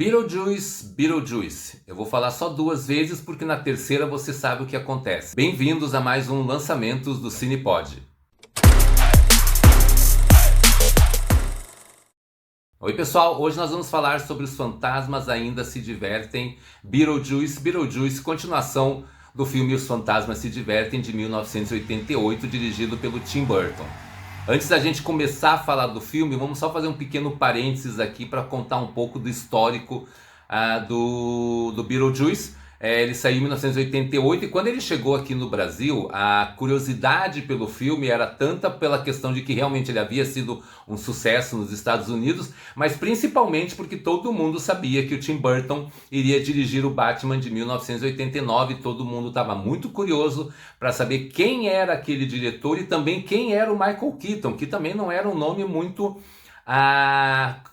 Beetlejuice, Beetlejuice. Eu vou falar só duas vezes porque na terceira você sabe o que acontece. Bem-vindos a mais um Lançamentos do Cinepod. Oi pessoal, hoje nós vamos falar sobre Os Fantasmas Ainda Se Divertem, Beetlejuice, Beetlejuice, continuação do filme Os Fantasmas Se Divertem de 1988, dirigido pelo Tim Burton. Antes da gente começar a falar do filme, vamos só fazer um pequeno parênteses aqui para contar um pouco do histórico do Beetlejuice. Ele saiu em 1988 e quando ele chegou aqui no Brasil, a curiosidade pelo filme era tanta pela questão de que realmente ele havia sido um sucesso nos Estados Unidos, mas principalmente porque todo mundo sabia que o Tim Burton iria dirigir o Batman de 1989. Todo mundo estava muito curioso para saber quem era aquele diretor e também quem era o Michael Keaton, que também não era um nome muito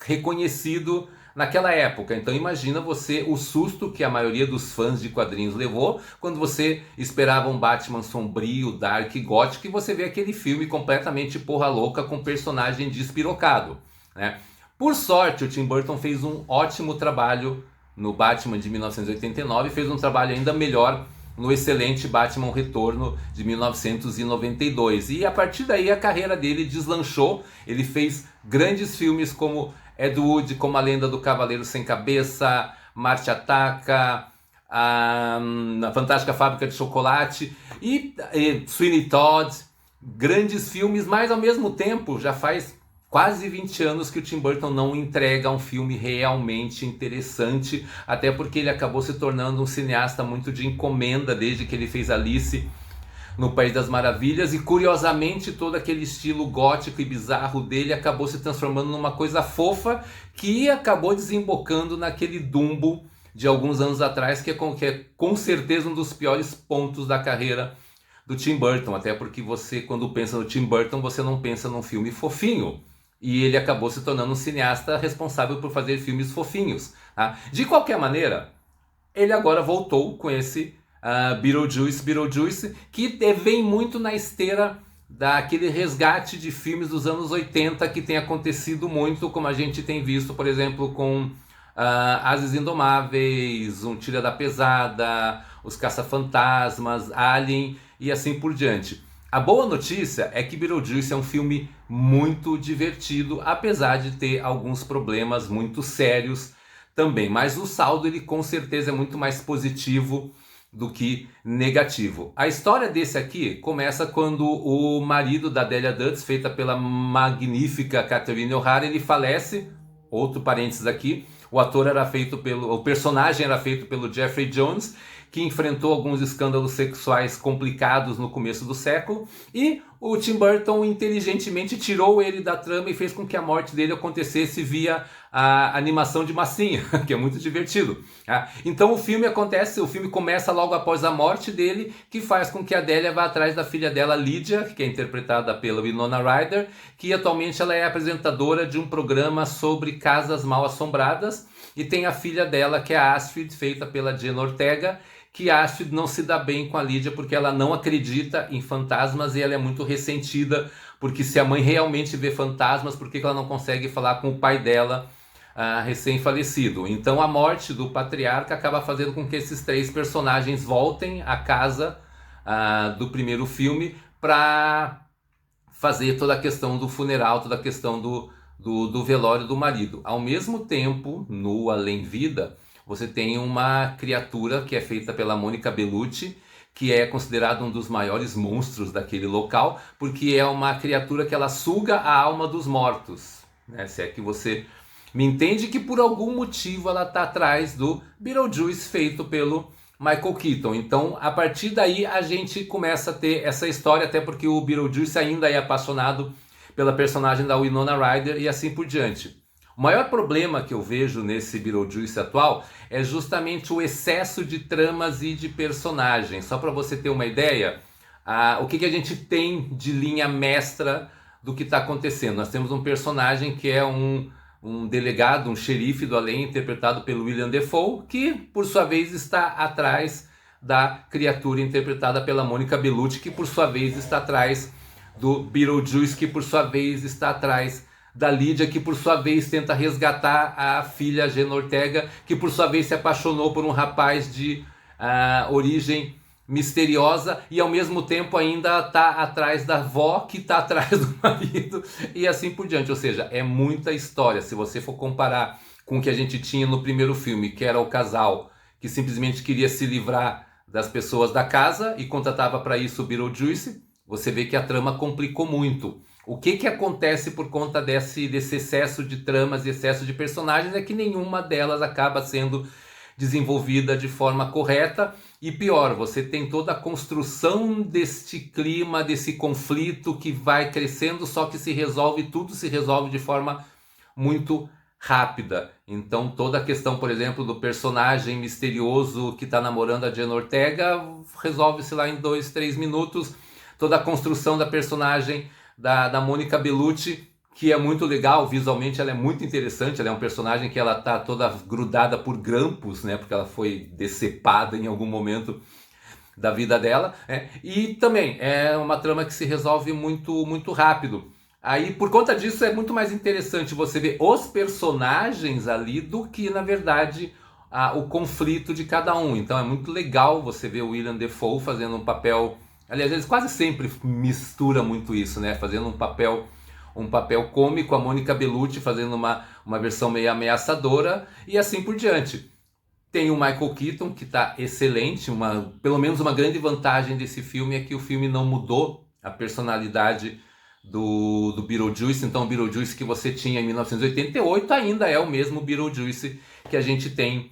reconhecido naquela época. Então imagina você o susto que a maioria dos fãs de quadrinhos levou quando você esperava um Batman sombrio, dark, gótico e você vê aquele filme completamente porra louca com personagem despirocado, né? Por sorte, o Tim Burton fez um ótimo trabalho no Batman de 1989 e fez um trabalho ainda melhor no excelente Batman Retorno de 1992. E a partir daí a carreira dele deslanchou. Ele fez grandes filmes como Ed Wood, como A Lenda do Cavaleiro Sem Cabeça, Marte Ataca, a Fantástica Fábrica de Chocolate e Sweeney Todd. Grandes filmes, mas ao mesmo tempo já faz quase 20 anos que o Tim Burton não entrega um filme realmente interessante, até porque ele acabou se tornando um cineasta muito de encomenda desde que ele fez Alice no País das Maravilhas, e curiosamente todo aquele estilo gótico e bizarro dele acabou se transformando numa coisa fofa que acabou desembocando naquele Dumbo de alguns anos atrás, que é com certeza um dos piores pontos da carreira do Tim Burton, até porque você, quando pensa no Tim Burton, você não pensa num filme fofinho, e ele acabou se tornando um cineasta responsável por fazer filmes fofinhos, tá? De qualquer maneira, ele agora voltou com esse Beetlejuice, que vem muito na esteira daquele resgate de filmes dos anos 80 que tem acontecido muito, como a gente tem visto, por exemplo, com Ases Indomáveis, Um Tira da Pesada, Os Caça-Fantasmas, Alien e assim por diante. A boa notícia é que Beetlejuice é um filme muito divertido, apesar de ter alguns problemas muito sérios também, mas o saldo ele com certeza é muito mais positivo do que negativo. A história desse aqui começa quando o marido da Delia Dutz, feita pela magnífica Catherine O'Hara, ele falece. Outro parênteses aqui, o personagem era feito pelo Jeffrey Jones, que enfrentou alguns escândalos sexuais complicados no começo do século, e o Tim Burton inteligentemente tirou ele da trama e fez com que a morte dele acontecesse via a animação de massinha, que é muito divertido. Então o filme começa logo após a morte dele, que faz com que a Delia vá atrás da filha dela, Lydia, que é interpretada pela Winona Ryder, que atualmente ela é apresentadora de um programa sobre casas mal assombradas, e tem a filha dela, que é a Astrid, feita pela Jenna Ortega, que a Astrid não se dá bem com a Lydia porque ela não acredita em fantasmas e ela é muito ressentida, porque se a mãe realmente vê fantasmas, por que ela não consegue falar com o pai dela recém-falecido? Então a morte do patriarca acaba fazendo com que esses três personagens voltem à casa do primeiro filme para fazer toda a questão do funeral, toda a questão do velório do marido. Ao mesmo tempo, no Além Vida, você tem uma criatura que é feita pela Monica Bellucci, que é considerado um dos maiores monstros daquele local, porque é uma criatura que ela suga a alma dos mortos, né? Se é que você me entende, que por algum motivo ela está atrás do Beetlejuice feito pelo Michael Keaton. Então, a partir daí a gente começa a ter essa história, até porque o Beetlejuice ainda é apaixonado pela personagem da Winona Ryder e assim por diante. O maior problema que eu vejo nesse Beetlejuice atual é justamente o excesso de tramas e de personagens. Só para você ter uma ideia, o que a gente tem de linha mestra do que está acontecendo. Nós temos um personagem que é um delegado, um xerife do além, interpretado pelo William Dafoe, que por sua vez está atrás da criatura interpretada pela Monica Bellucci, que por sua vez está atrás do Beetlejuice, que por sua vez está atrás da Lídia, que por sua vez tenta resgatar a filha Jenna Ortega, que por sua vez se apaixonou por um rapaz de origem misteriosa e ao mesmo tempo ainda está atrás da avó, que está atrás do marido, e assim por diante. Ou seja, é muita história. Se você for comparar com o que a gente tinha no primeiro filme, que era o casal que simplesmente queria se livrar das pessoas da casa e contratava para isso o Beetlejuice, você vê que a trama complicou muito. O que acontece por conta desse excesso de tramas e excesso de personagens é que nenhuma delas acaba sendo desenvolvida de forma correta. E pior, você tem toda a construção deste clima, desse conflito que vai crescendo, só que tudo se resolve de forma muito rápida. Então toda a questão, por exemplo, do personagem misterioso que está namorando a Jenna Ortega resolve-se lá em 2, 3 minutos. Toda a construção da personagem da Monica Bellucci, que é muito legal, visualmente ela é muito interessante, ela é um personagem que ela tá toda grudada por grampos, né, porque ela foi decepada em algum momento da vida dela, né? E também é uma trama que se resolve muito, muito rápido. Aí, por conta disso, é muito mais interessante você ver os personagens ali do que, na verdade, o conflito de cada um. Então é muito legal você ver o William Dafoe fazendo um papel... Aliás, eles quase sempre mistura muito isso, né? Fazendo um papel cômico, a Monica Bellucci fazendo uma versão meio ameaçadora e assim por diante. Tem o Michael Keaton, que está excelente, pelo menos uma grande vantagem desse filme é que o filme não mudou a personalidade do Beetlejuice. Então o Beetlejuice que você tinha em 1988 ainda é o mesmo Beetlejuice que a gente tem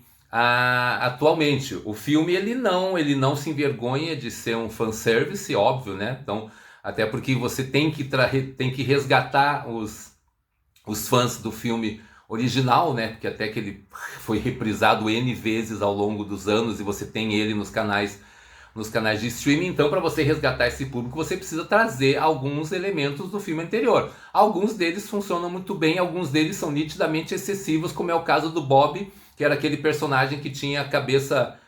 atualmente. O filme ele não se envergonha de ser um fanservice, óbvio, né? Então, até porque você tem que resgatar os fãs do filme original, né? Porque até que ele foi reprisado N vezes ao longo dos anos e você tem ele nos canais de streaming. Então, para você resgatar esse público, você precisa trazer alguns elementos do filme anterior. Alguns deles funcionam muito bem, alguns deles são nitidamente excessivos, como é o caso do Bob, que era aquele personagem que tinha a cabeça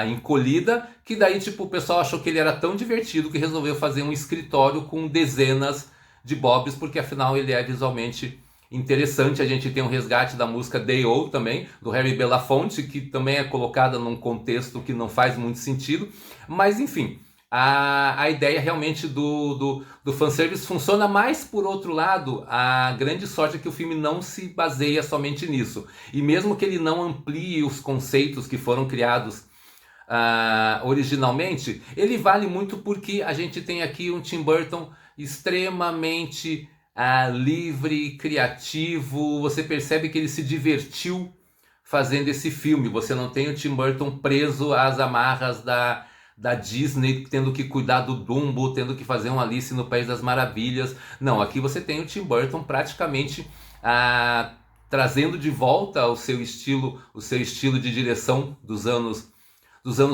encolhida, que daí tipo, o pessoal achou que ele era tão divertido que resolveu fazer um escritório com dezenas de Bobs, porque afinal ele é visualmente interessante. A gente tem um resgate da música Day-O também, do Harry Belafonte, que também é colocada num contexto que não faz muito sentido, mas enfim, a ideia realmente do fanservice funciona. Mais por outro lado, a grande sorte é que o filme não se baseia somente nisso, e mesmo que ele não amplie os conceitos que foram criados originalmente, ele vale muito porque a gente tem aqui um Tim Burton extremamente livre, criativo. Você percebe que ele se divertiu fazendo esse filme. Você não tem o Tim Burton preso às amarras da Disney, tendo que cuidar do Dumbo, tendo que fazer um Alice no País das Maravilhas. Não, aqui você tem o Tim Burton praticamente trazendo de volta o seu estilo de direção dos anos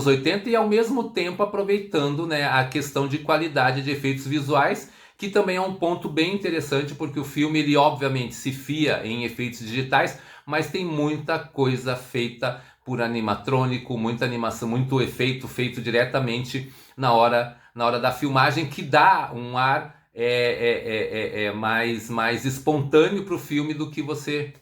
80 e ao mesmo tempo aproveitando, né, a questão de qualidade de efeitos visuais, que também é um ponto bem interessante, porque o filme ele obviamente se fia em efeitos digitais, mas tem muita coisa feita por animatrônico, muita animação, muito efeito feito diretamente na hora da filmagem, que dá um ar mais espontâneo para o filme do que você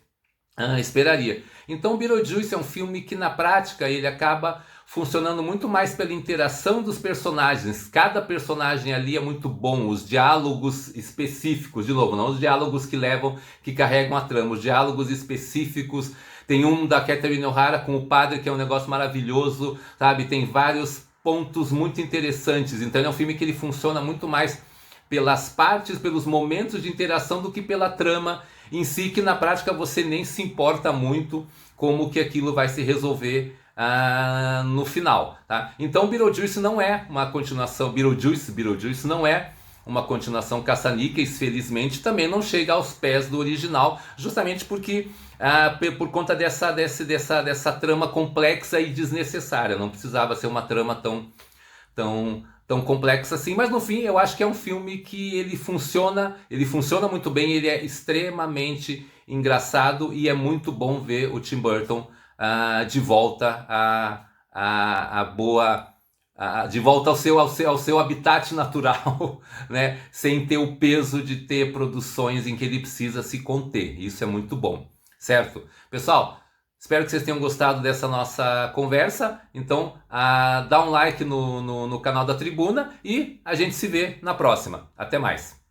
esperaria. Então Beetlejuice é um filme que na prática ele acaba funcionando muito mais pela interação dos personagens. Cada personagem ali é muito bom, os diálogos específicos, de novo, não os diálogos que carregam a trama, os diálogos específicos. Tem um da Catherine O'Hara com o padre, que é um negócio maravilhoso, sabe? Tem vários pontos muito interessantes. Então é um filme que ele funciona muito mais pelas partes, pelos momentos de interação, do que pela trama em si, que na prática você nem se importa muito como que aquilo vai se resolver no final, tá? Então Beetlejuice não é uma continuação, Beetlejuice não é uma continuação caça-níqueis, felizmente também não chega aos pés do original, justamente porque por conta dessa trama complexa e desnecessária. Não precisava ser uma trama tão complexa assim, mas no fim eu acho que é um filme que ele funciona muito bem, ele é extremamente engraçado e é muito bom ver o Tim Burton de volta à de volta ao seu habitat natural, né? Sem ter o peso de ter produções em que ele precisa se conter. Isso é muito bom, certo? Pessoal, espero que vocês tenham gostado dessa nossa conversa. Então, dá um like no canal da Tribuna e a gente se vê na próxima. Até mais!